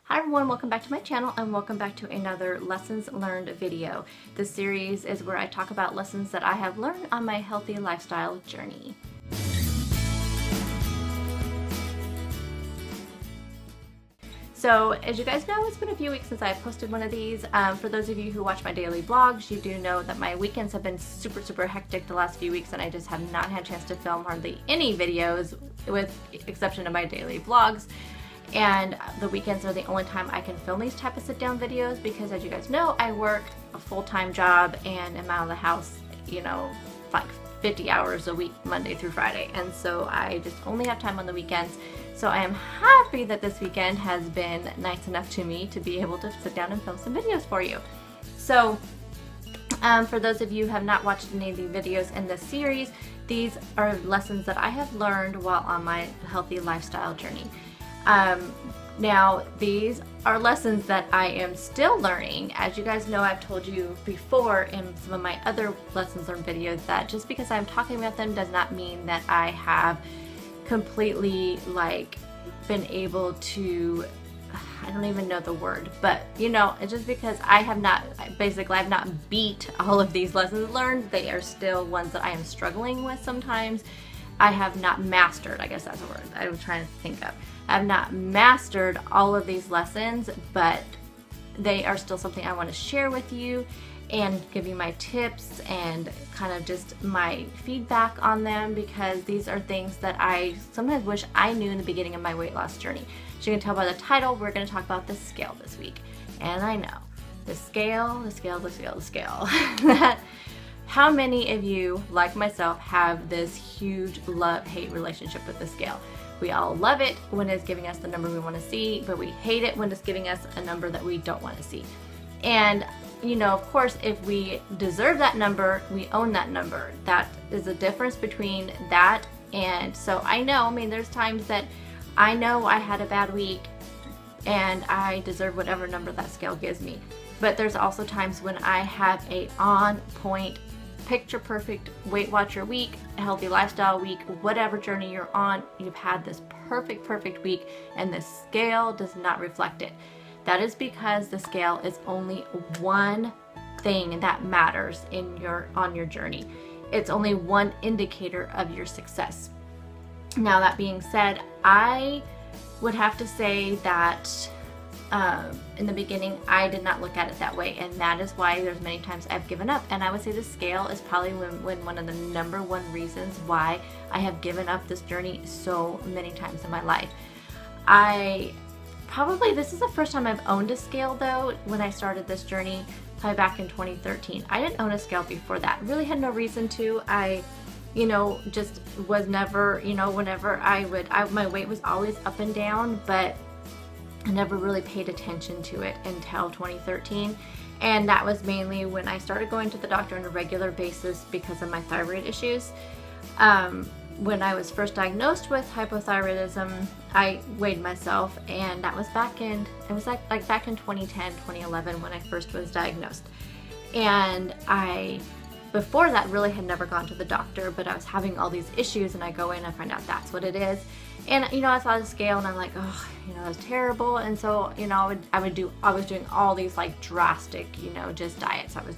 Hi everyone, welcome back to my channel and welcome back to another lessons learned video. This series is where I talk about lessons that I have learned on my healthy lifestyle journey. So as you guys know, it's been a few weeks since I posted one of these. For those of you who watch my daily vlogs, you do know that my weekends have been super hectic the last few weeks and I just have not had a chance to film hardly any videos with exception of my daily vlogs. And the weekends are the only time I can film these type of sit-down videos because, as you guys know, I work a full-time job and am out of the house, you know, like 50 hours a week, Monday through Friday. And so I just only have time on the weekends. So I am happy that this weekend has been nice enough to me to be able to sit down and film some videos for you. So for those of you who have not watched any of the videos in this series, these are lessons that I have learned while on my healthy lifestyle journey. Now these are lessons that I am still learning. As you guys know, I've told you before in some of my other lessons learned videos that just because I'm talking about them does not mean that I have completely like been able to, I don't even know the word, but you know, it's just because I have not, basically I've not beat all of these lessons learned. They are still ones that I am struggling with sometimes. I have not mastered, I guess that's a word I was trying to think of. I've not mastered all of these lessons, but they are still something I want to share with you and give you my tips and kind of just my feedback on them, because these are things that I sometimes wish I knew in the beginning of my weight loss journey. As you can tell by the title, we're going to talk about the scale this week. And I know, the scale. How many of you, like myself, have this huge love-hate relationship with the scale? We all love it when it's giving us the number we want to see, but we hate it when it's giving us a number that we don't want to see. And, you know, of course, if we deserve that number, we own that number. That is a difference between that and, so I know, I mean, there's times that I know I had a bad week and I deserve whatever number that scale gives me. But there's also times when I have a on-point, picture-perfect Weight Watcher week, healthy lifestyle week, whatever journey you're on, you've had this perfect week and the scale does not reflect it. That is because the scale is only one thing that matters on your journey. It's only one indicator of your success. Now that being said, I would have to say that in the beginning I did not look at it that way, and that is why there's many times I've given up. And I would say the scale is probably one of the number one reasons why I have given up this journey so many times in my life. This is the first time I've owned a scale though. When I started this journey, probably back in 2013, I didn't own a scale before that. Really had no reason to. I just was never, whenever my weight was always up and down, but I never really paid attention to it until 2013. And that was mainly when I started going to the doctor on a regular basis because of my thyroid issues. When I was first diagnosed with hypothyroidism, I weighed myself, and that was back in 2010, 2011 when I first was diagnosed. And before that really had never gone to the doctor, but I was having all these issues and I go in and I find out that's what it is. And I saw the scale and I'm like, oh, that's terrible. And so, I was doing all these like drastic, just diets. I was,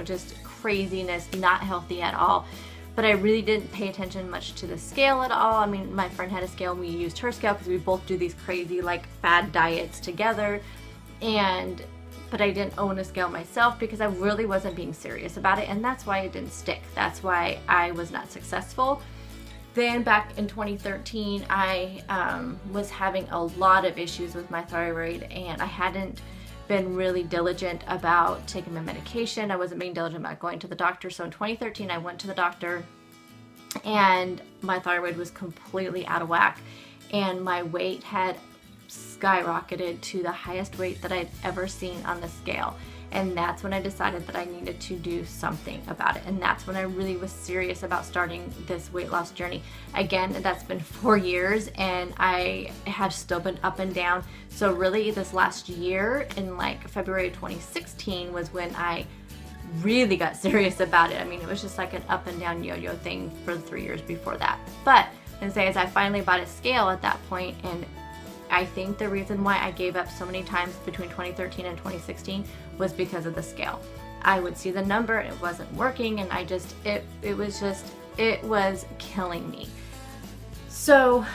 just craziness, not healthy at all. But I really didn't pay attention much to the scale at all. I mean, my friend had a scale and we used her scale because we both do these crazy like fad diets together. But I didn't own a scale myself because I really wasn't being serious about it, and that's why it didn't stick. That's why I was not successful. Then back in 2013, I was having a lot of issues with my thyroid, and I hadn't been really diligent about taking my medication. I wasn't being diligent about going to the doctor. So in 2013, I went to the doctor and my thyroid was completely out of whack, and my weight had skyrocketed to the highest weight that I'd ever seen on the scale. And that's when I decided that I needed to do something about it. And that's when I really was serious about starting this weight loss journey. Again, that's been 4 years and I have still been up and down. So really this last year in like February 2016 was when I really got serious about it. I mean, it was just like an up and down yo-yo thing for the 3 years before that. But I can say as I finally bought a scale at that point, and I think the reason why I gave up so many times between 2013 and 2016 was because of the scale. I would see the number, it wasn't working, and it was killing me. So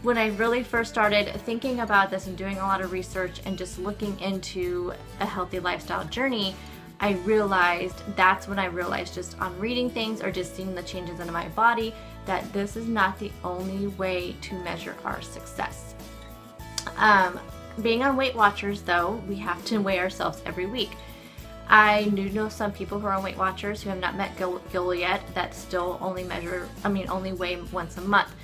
when I really first started thinking about this and doing a lot of research and just looking into a healthy lifestyle journey, that's when I realized just on reading things or just seeing the changes in my body, that this is not the only way to measure our success. Being on Weight Watchers though, we have to weigh ourselves every week. I do know some people who are on Weight Watchers who have not met goal yet that still only weigh once a month.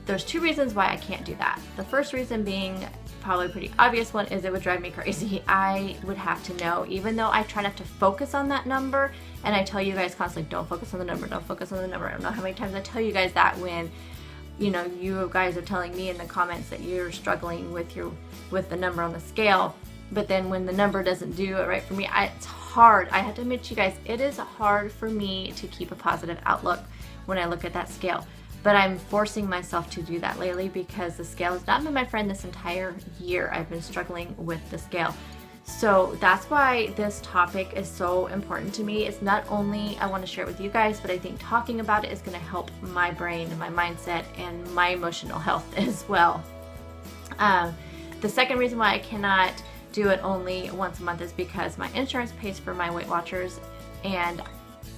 There's two reasons why I can't do that. The first reason being probably a pretty obvious one is it would drive me crazy. I would have to know, even though I try not to focus on that number, and I tell you guys constantly, don't focus on the number, don't focus on the number. I don't know how many times I tell you guys that when, you know, you guys are telling me in the comments that you're struggling with the number on the scale, but then when the number doesn't do it right for me, it's hard. I have to admit to you guys, it is hard for me to keep a positive outlook when I look at that scale. But I'm forcing myself to do that lately because the scale has not been my friend this entire year. I've been struggling with the scale. So that's why this topic is so important to me. It's not only I want to share it with you guys, but I think talking about it is going to help my brain and my mindset and my emotional health as well. The second reason why I cannot do it only once a month is because my insurance pays for my Weight Watchers, and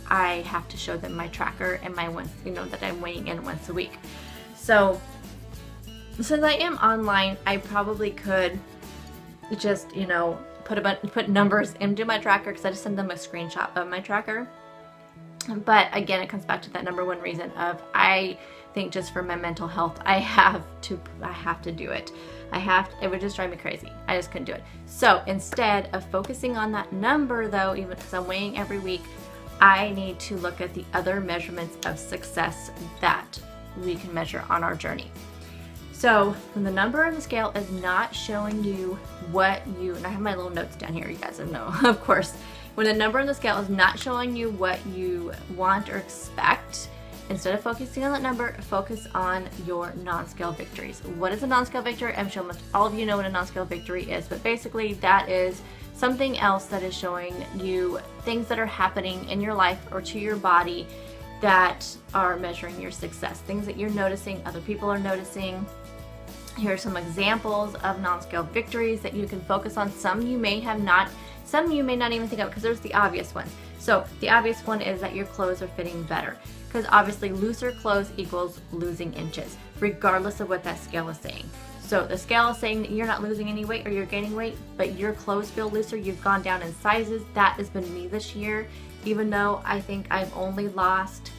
I have to show them my tracker and that I'm weighing in once a week. So since I am online, I probably could just, put numbers into my tracker, because I just send them a screenshot of my tracker. But again, it comes back to that number one reason of, I think just for my mental health, I have to do it. It would just drive me crazy. I just couldn't do it. So instead of focusing on that number though, even because I'm weighing every week, I need to look at the other measurements of success that we can measure on our journey. So when the number on the scale is not showing you and I have my little notes down here, you guys know, of course. When the number on the scale is not showing you what you want or expect, instead of focusing on that number, focus on your non-scale victories. What is a non-scale victory? I'm sure most all of you know what a non-scale victory is, but basically that is something else that is showing you things that are happening in your life or to your body that are measuring your success. Things that you're noticing, other people are noticing. Here are some examples of non-scale victories that you can focus on. Some you may not even think of, because there's the obvious ones. So the obvious one is that your clothes are fitting better, because obviously looser clothes equals losing inches, regardless of what that scale is saying. So the scale is saying that you're not losing any weight or you're gaining weight, but your clothes feel looser, you've gone down in sizes. That has been me this year, even though I think I've only lost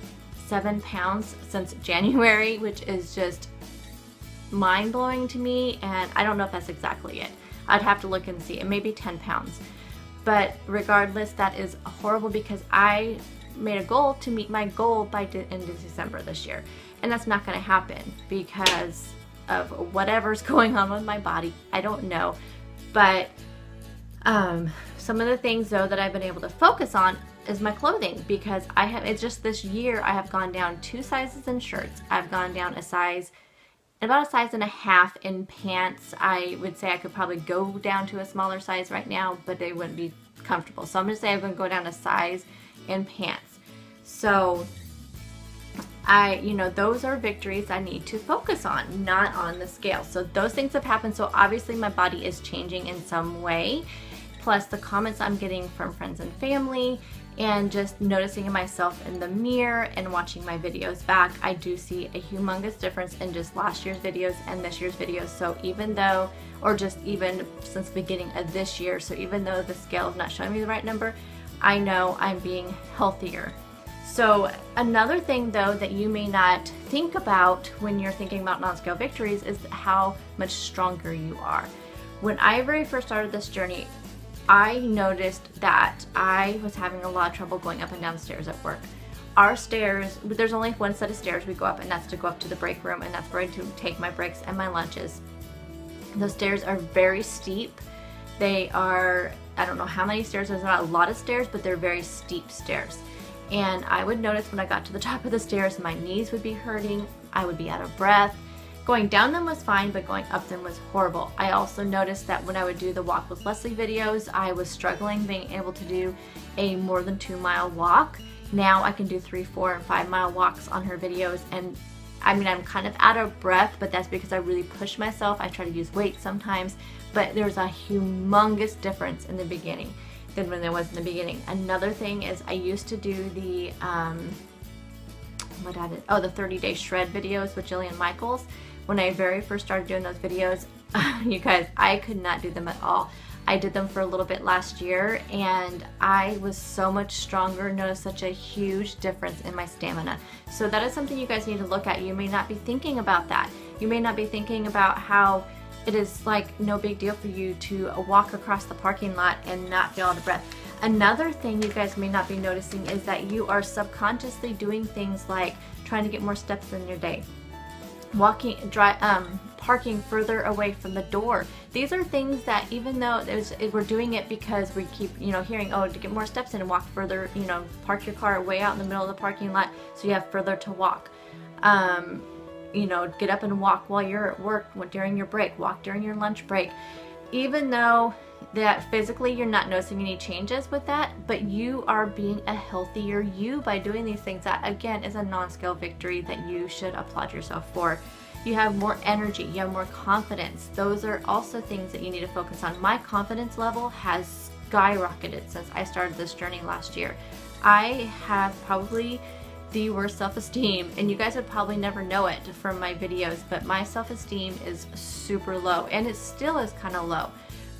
7 pounds since January, which is just mind-blowing to me, and I don't know if that's exactly it. I'd have to look and see. It may be 10 pounds. But regardless, that is horrible, because I made a goal to meet my goal by end of December this year, and that's not going to happen because of whatever's going on with my body. I don't know, but some of the things though that I've been able to focus on is my clothing, because it's just this year I have gone down 2 sizes in shirts. I've gone down about a size and a half in pants. I would say I could probably go down to a smaller size right now, but they wouldn't be comfortable. So I'm going to say I'm going to go down a size in pants. So those are victories I need to focus on, not on the scale. So those things have happened. So obviously my body is changing in some way. Plus the comments I'm getting from friends and family, and just noticing myself in the mirror and watching my videos back, I do see a humongous difference in just last year's videos and this year's videos. So even since the beginning of this year, so even though the scale is not showing me the right number, I know I'm being healthier. So another thing though that you may not think about when you're thinking about non-scale victories is how much stronger you are. When I very first started this journey, I noticed that I was having a lot of trouble going up and down the stairs at work. Our stairs, there's only one set of stairs we go up, and that's to go up to the break room, and that's where I do take my breaks and my lunches. Those stairs are very steep. They are, I don't know how many stairs, there's not a lot of stairs, but they're very steep stairs. And I would notice when I got to the top of the stairs, my knees would be hurting, I would be out of breath. Going down them was fine, but going up them was horrible. I also noticed that when I would do the Walk with Leslie videos, I was struggling being able to do a more than 2-mile walk. Now I can do 3, 4, and 5-mile walks on her videos, and I mean, I'm kind of out of breath, but that's because I really push myself. I try to use weights sometimes, but there's a humongous difference in the beginning than when there was in the beginning. Another thing is I used to do the, the 30-day shred videos with Jillian Michaels. When I very first started doing those videos, you guys, I could not do them at all. I did them for a little bit last year, and I was so much stronger, noticed such a huge difference in my stamina. So that is something you guys need to look at. You may not be thinking about that. You may not be thinking about how it is like no big deal for you to walk across the parking lot and not feel out of breath. Another thing you guys may not be noticing is that you are subconsciously doing things like trying to get more steps in your day, parking further away from the door. These are things that, even though we're doing it because we keep, hearing, oh, to get more steps in and walk further, park your car way out in the middle of the parking lot so you have further to walk. Get up and walk while you're at work, during your break, walk during your lunch break. Even though that physically you're not noticing any changes with that, but you are being a healthier you by doing these things. That again is a non-scale victory that you should applaud yourself for. You have more energy, you have more confidence. Those are also things that you need to focus on. My confidence level has skyrocketed since I started this journey last year. I have probably the worst self-esteem, and you guys would probably never know it from my videos, but my self-esteem is super low, and it still is kind of low.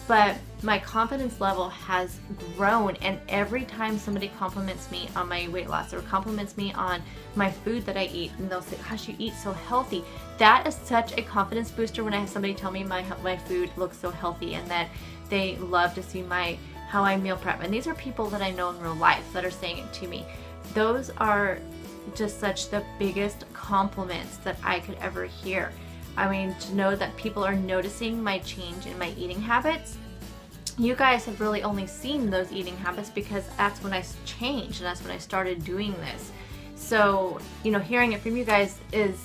But my confidence level has grown, and every time somebody compliments me on my weight loss or compliments me on my food that I eat, and they'll say, gosh, you eat so healthy, that is such a confidence booster when I have somebody tell me my food looks so healthy, and that they love to see how I meal prep. And these are people that I know in real life that are saying it to me. Those are just such the biggest compliments that I could ever hear. I mean, to know that people are noticing my change in my eating habits. You guys have really only seen those eating habits because that's when I changed, and that's when I started doing this. So, hearing it from you guys is,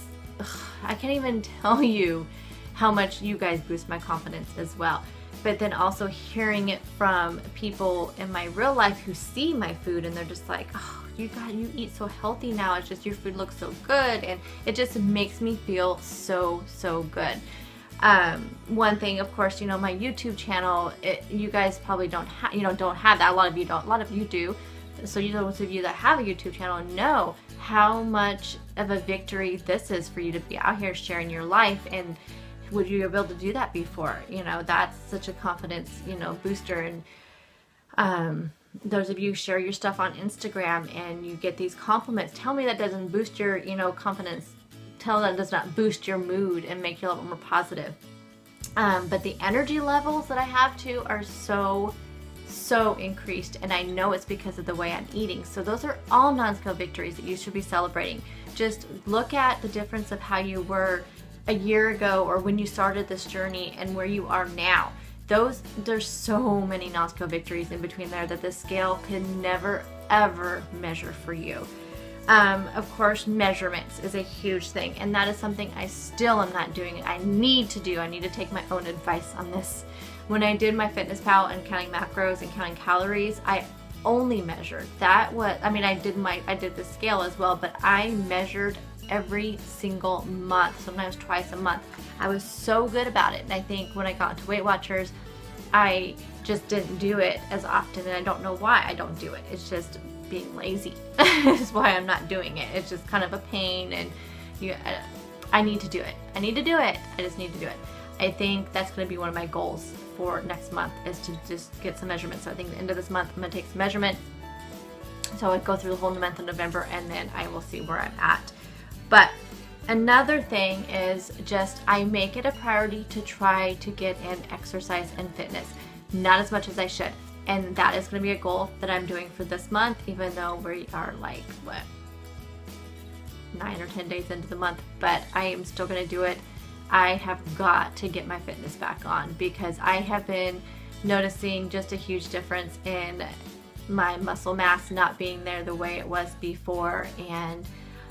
I can't even tell you how much you guys boost my confidence as well. But then also hearing it from people in my real life who see my food, and they're just like, oh, you eat so healthy now. It's just your food looks so good, and it just makes me feel so good. One thing, of course, my YouTube channel, you guys probably don't have that. A lot of you don't. A lot of you do. So those of you that have a YouTube channel know how much of a victory this is for you to be out here sharing your life. And would you be able to do that before? That's such a confidence, booster. And those of you who share your stuff on Instagram and you get these compliments, tell me that doesn't boost your, confidence. Tell that does not boost your mood and make you a little more positive. But the energy levels that I have too are so increased, and I know it's because of the way I'm eating. So those are all non-scale victories that you should be celebrating. Just look at the difference of how you were a year ago or when you started this journey and where you are now. There's so many non-scale victories in between there that the scale can never ever measure for you. Of course, measurements is a huge thing, and that is something I still am not doing. I need to do. I need to take my own advice on this. When I did my FitnessPal and counting macros and counting calories, I only measured. I did the scale as well, but I measured every single month, sometimes twice a month. I was so good about it, and I think when I got into Weight Watchers, I just didn't do it as often, and I don't know why I don't do it. It's just being lazy. Is why I'm not doing it. It's just kind of a pain, and I need to do it. I need to do it. I just need to do it. I think that's going to be one of my goals for next month, is to just get some measurements. So I think the end of this month I'm going to take some measurements. So I go through the whole month of November, and then I will see where I'm at. But another thing is just I make it a priority to try to get in exercise and fitness. Not as much as I should. And that is going to be a goal that I'm doing for this month, even though we are like, 9 or 10 days into the month. But I am still going to do it. I have got to get my fitness back on, because I have been noticing just a huge difference in my muscle mass not being there the way it was before. And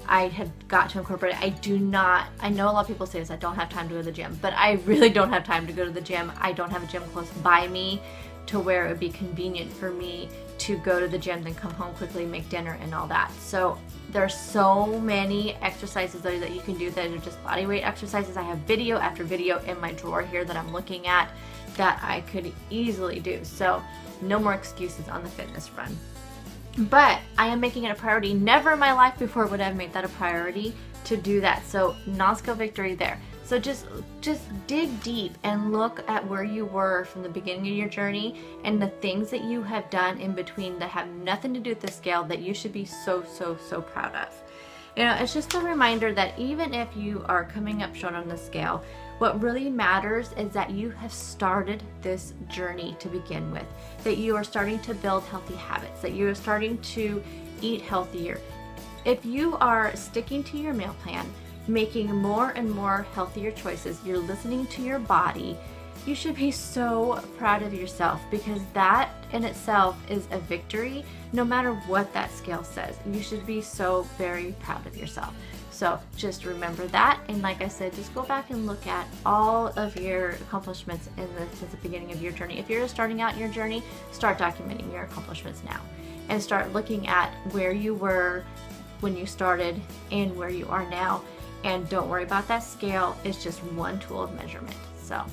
I have got to incorporate it. I know a lot of people say this, I don't have time to go to the gym, but I really don't have time to go to the gym. I don't have a gym close by me to where it would be convenient for me to go to the gym, then come home quickly, make dinner and all that. So there's so many exercises that you can do that are just body weight exercises. I have video after video in my drawer here that I'm looking at that I could easily do. So no more excuses on the fitness front. But I am making it a priority. Never in my life before would I have made that a priority to do that. So non-scale victory there. So just dig deep and look at where you were from the beginning of your journey and the things that you have done in between that have nothing to do with the scale that you should be so proud of. You know, it's just a reminder that even if you are coming up short on the scale, what really matters is that you have started this journey to begin with, that you are starting to build healthy habits, that you are starting to eat healthier. If you are sticking to your meal plan, making more and more healthier choices, you're listening to your body, you should be so proud of yourself, because that in itself is a victory no matter what that scale says. You should be so very proud of yourself. So just remember that, and like I said, just go back and look at all of your accomplishments since the beginning of your journey. If you're just starting out your journey, start documenting your accomplishments now and start looking at where you were when you started and where you are now. And don't worry about that scale, it's just one tool of measurement. So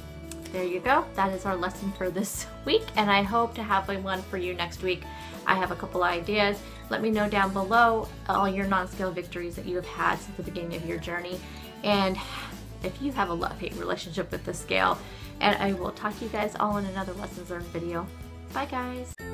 there you go. That is our lesson for this week, and I hope to have one for you next week. I have a couple ideas. Let me know down below all your non-scale victories that you have had since the beginning of your journey, and if you have a love-hate relationship with the scale. And I will talk to you guys all in another lessons learned video. Bye guys.